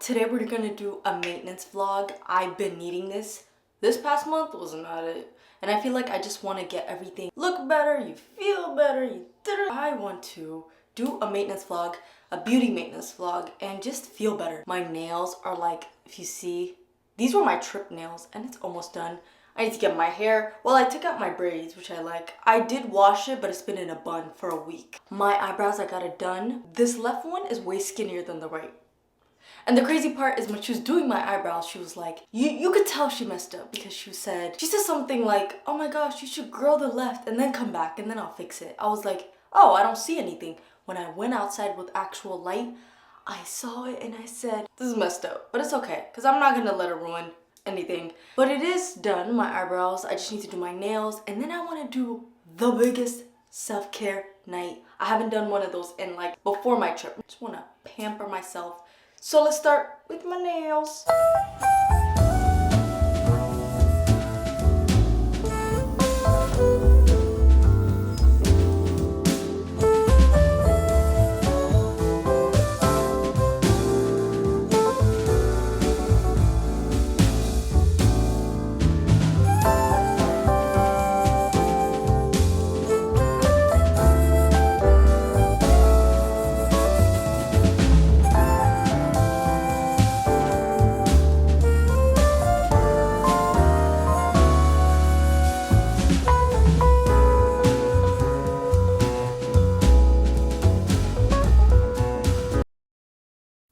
Today we're gonna do a maintenance vlog. I've been needing this. This past month was not it. And I feel like I just want to get everything look better, you feel better, I want to do a maintenance vlog, a beauty maintenance vlog, and just feel better. My nails are like, if you see, these were my trip nails and it's almost done. I need to get my hair. Well, I took out my braids, which I like. I did wash it, but it's been in a bun for a week. My eyebrows, I got it done. This left one is way skinnier than the right. And the crazy part is when she was doing my eyebrows, she was like, you could tell she messed up because she said something like, oh my gosh, you should grow the left and then come back and then I'll fix it. I was like, oh, I don't see anything. When I went outside with actual light, I saw it and I said, this is messed up, but it's okay because I'm not gonna let it ruin anything. But it is done, my eyebrows. I just need to do my nails and then I want to do the biggest self-care night. I haven't done one of those in like before my trip. I just want to pamper myself. So let's start with my nails.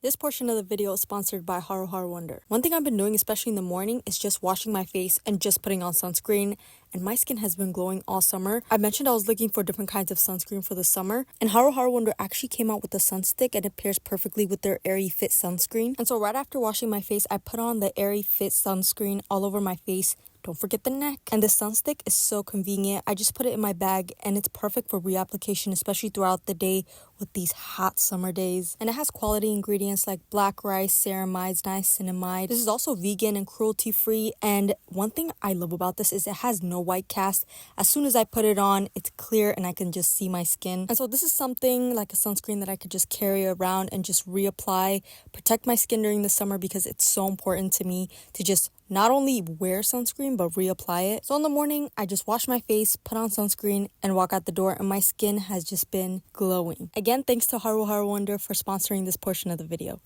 This portion of the video is sponsored by Haru Haru Wonder. One thing I've been doing, especially in the morning, is just washing my face and just putting on sunscreen. And my skin has been glowing all summer. I mentioned I was looking for different kinds of sunscreen for the summer. And Haru Haru Wonder actually came out with a sun stick and it pairs perfectly with their Airy Fit sunscreen. And so right after washing my face, I put on the Airy Fit sunscreen all over my face. Don't forget the neck. And the sun stick is so convenient. I just put it in my bag and it's perfect for reapplication, especially throughout the day with these hot summer days. And it has quality ingredients like black rice, ceramides, niacinamide. This is also vegan and cruelty free. And one thing I love about this is it has no white cast. As soon as I put it on, it's clear and I can just see my skin. And so this is something like a sunscreen that I could just carry around and just reapply, protect my skin during the summer because it's so important to me to just not only wear sunscreen, but reapply it. So in the morning, I just wash my face, put on sunscreen, and walk out the door, and my skin has just been glowing. Again, thanks to Haru Haru Wonder for sponsoring this portion of the video.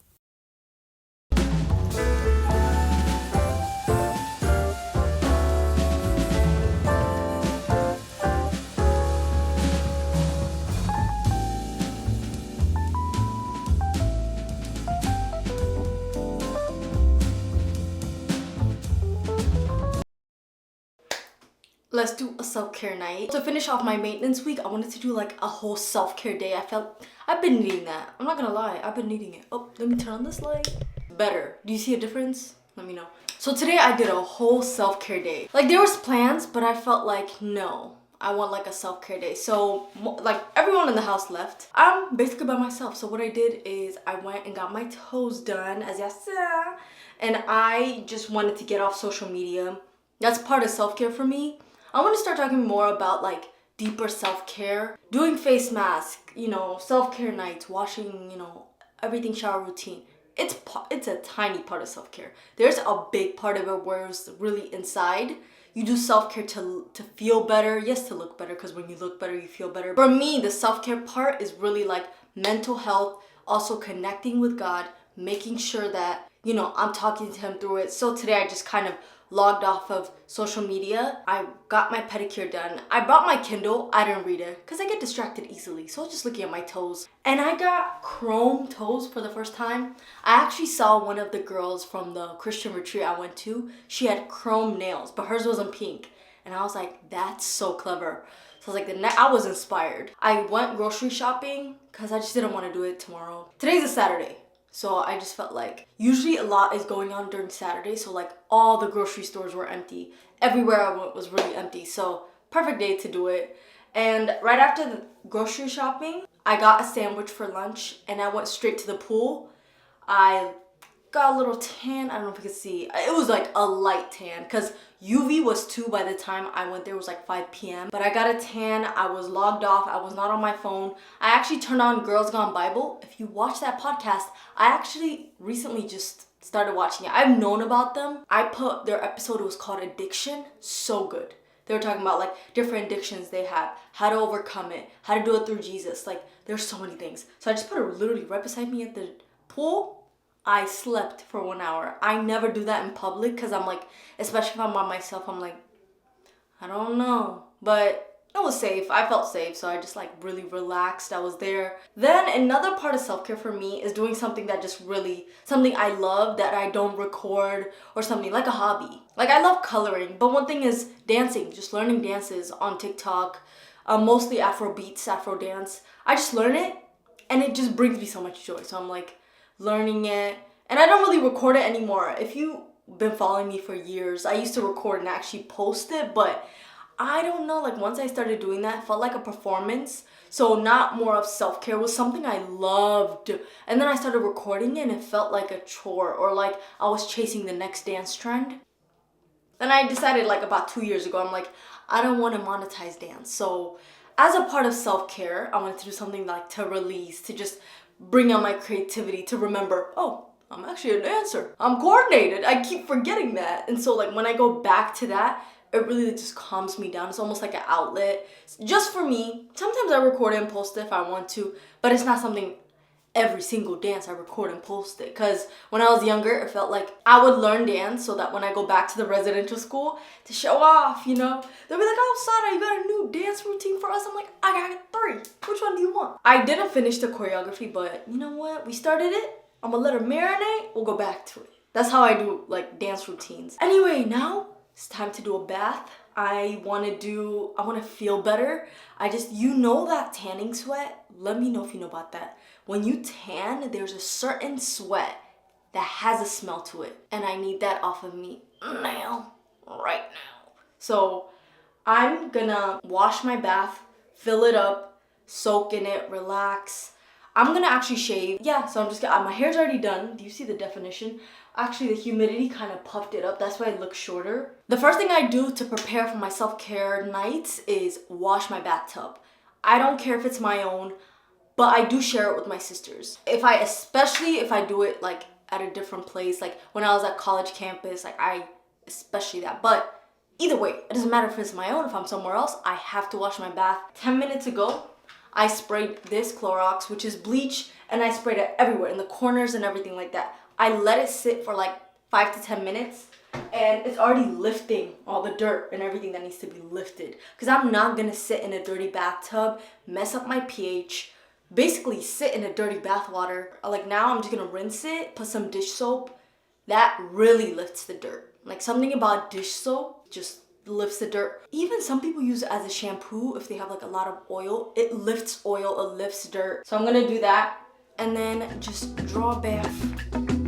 Let's do a self-care night. To finish off my maintenance week, I wanted to do like a whole self-care day. I've been needing that. I'm not gonna lie, I've been needing it. Oh, let me turn on this light. Better. Do you see a difference? Let me know. So today I did a whole self-care day. Like there was plans, but I felt like no. I want like a self-care day. So like everyone in the house left. I'm basically by myself. So what I did is I went and got my toes done, as you saw. And I just wanted to get off social media. That's part of self-care for me. I want to start talking more about like deeper self-care, doing face mask, self-care nights, washing, everything, shower routine. It's a tiny part of self-care. There's a big part of it where it's really inside. You do self-care to feel better. Yes, to look better, because when you look better, you feel better. For me, the self-care part is really like mental health, also connecting with God, making sure that, I'm talking to him through it. So today I just kind of logged off of social media. I got my pedicure done. I brought my Kindle. I didn't read it because I get distracted easily. So I was just looking at my toes. And I got chrome toes for the first time. I actually saw one of the girls from the Christian retreat I went to. She had chrome nails, but hers wasn't pink. And I was like, that's so clever. So I was like, I was inspired. I went grocery shopping because I just didn't want to do it tomorrow. Today's a Saturday. So I just felt like usually a lot is going on during Saturday. So like all the grocery stores were empty. Everywhere I went was really empty. So perfect day to do it. And right after the grocery shopping, I got a sandwich for lunch and I went straight to the pool. I got a little tan. I don't know if you can see. It was like a light tan because UV was 2 by the time I went there. It was like 5 p.m. But I got a tan. I was logged off. I was not on my phone. I actually turned on Girls Gone Bible. If you watch that podcast, I actually recently just started watching it. I've known about them. I put their episode, it was called Addiction. So good. They were talking about like different addictions they have, how to overcome it, how to do it through Jesus. Like there's so many things. So I just put it literally right beside me at the pool. I slept for 1 hour. I never do that in public because I'm like, especially if I'm by myself, I'm like, I don't know. But it was safe. I felt safe, so I just like really relaxed. I was there. Then another part of self-care for me is doing something that just really, something I love that I don't record or something like a hobby. Like I love coloring, but one thing is dancing, just learning dances on TikTok, mostly Afro beats, Afro dance. I just learn it and it just brings me so much joy. So I'm like learning it, and I don't really record it anymore. If you've been following me for years, I used to record and actually post it, but I don't know, like once I started doing that, it felt like a performance. So not more of self-care, was something I loved. And then I started recording it and it felt like a chore or like I was chasing the next dance trend. Then I decided like about 2 years ago, I'm like, I don't want to monetize dance. So as a part of self-care, I wanted to do something like to release, to just bring out my creativity, to remember, oh, I'm actually a dancer. I'm coordinated. I keep forgetting that. And so like when I go back to that, it really just calms me down. It's almost like an outlet just for me. Sometimes I record and post it if I want to, but it's not something every single dance I record and post it. Because when I was younger, it felt like I would learn dance so that when I go back to the residential school to show off, you know, they'll be like, oh, Sada, you got a new dance routine for us? I'm like, I got 3. Which one do you want? I didn't finish the choreography, but you know what? We started it. I'm gonna let her marinate. We'll go back to it. That's how I do like dance routines. Anyway, now it's time to do a bath. I want to feel better. You know that tanning sweat? Let me know if you know about that. When you tan, there's a certain sweat that has a smell to it. And I need that off of me now, right now. So I'm gonna wash my bath, fill it up, soak in it, relax. I'm gonna actually shave. Yeah, so I'm just gonna, my hair's already done. Do you see the definition? Actually, the humidity kind of puffed it up. That's why it looks shorter. The first thing I do to prepare for my self-care nights is wash my bathtub. I don't care if it's my own, but I do share it with my sisters. Especially if I do it like at a different place, like when I was at college campus, especially that. But either way, it doesn't matter if it's my own, if I'm somewhere else, I have to wash my bath. 10 minutes ago, I sprayed this Clorox, which is bleach, and I sprayed it everywhere, in the corners and everything like that. I let it sit for like 5 to 10 minutes, and it's already lifting all the dirt and everything that needs to be lifted. Because I'm not going to sit in a dirty bathtub, mess up my pH, basically sit in a dirty bath water. Like now I'm just going to rinse it, put some dish soap. That really lifts the dirt. Like something about dish soap just lifts the dirt. Even some people use it as a shampoo if they have like a lot of oil. It lifts oil, it lifts dirt. So I'm gonna do that and then just draw a bath.